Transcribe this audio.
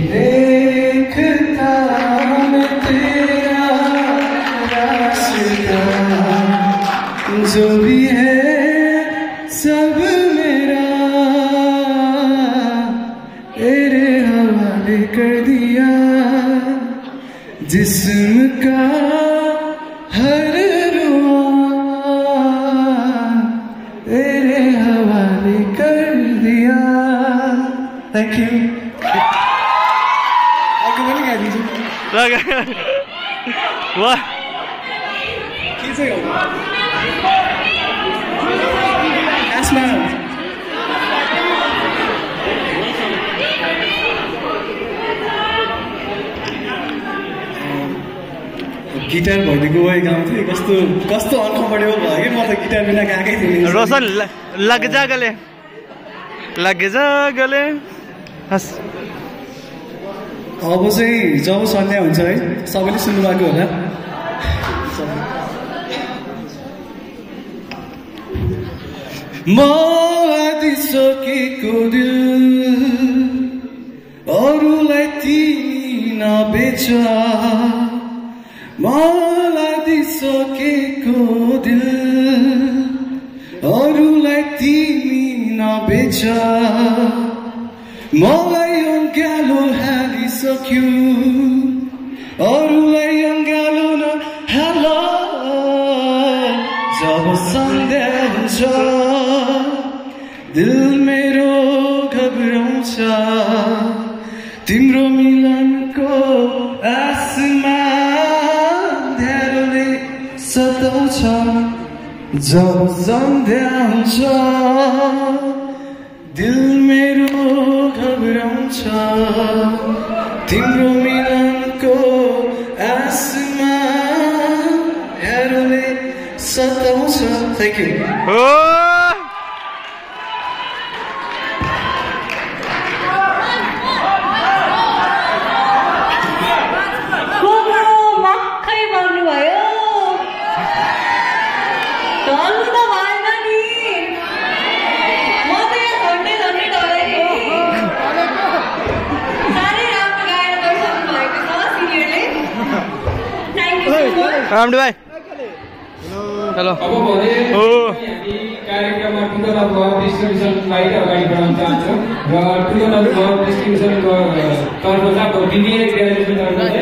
देखता मैं तेरा रास्ता, जो भी है सब मेरा तेरे हवाले कर दिया। जिस्म का हर रुआ तेरे हवाले कर दिया। Thank you. आगे बोली क्या दीजिए? वाह। किसे होगा? Asma. गिटार भइदिएको भए गाउँथेँ कस्तो कस्तो अनकम्फर्टेबल भयो कि म त गिटार बिना गएकै थिएँ। रोशन लग जा गले हस्। अब चाहिँ जब सन्ध्या हुन्छ है सबैले सुन्नु भएको होला। मलाई दिइसकेको दिल अरूलाई तिमी नबेच। मलाई दिइसकेको दिल अरूलाई तिमी नबेच। मलाई अङ्गालो हालिसक्यो अरूलाई अङ्गालो नहाल। जब सन्ध्या हुन्छ दिल मेरो घबराउँछ। तिम्रो मिलनको आसमा ध्यानले सताउँछ। जब सन्ध्या हुन्छ दिल मेरो घबराउँछ। तिम्रो मिलनको आसमा ध्यानले सताउँछ। Thank you. रामडे भाइ हेलो। अब भने हामी कार्यक्रममा टुगेदर लभ डिस्ट्रिब्युसनलाई अगाडि बढाउन चाहन्छौँ र टुगेदर लभ डिस्ट्रिब्युसनको तर्फबाट दिदी ग्रेजुएसन तर्फबाट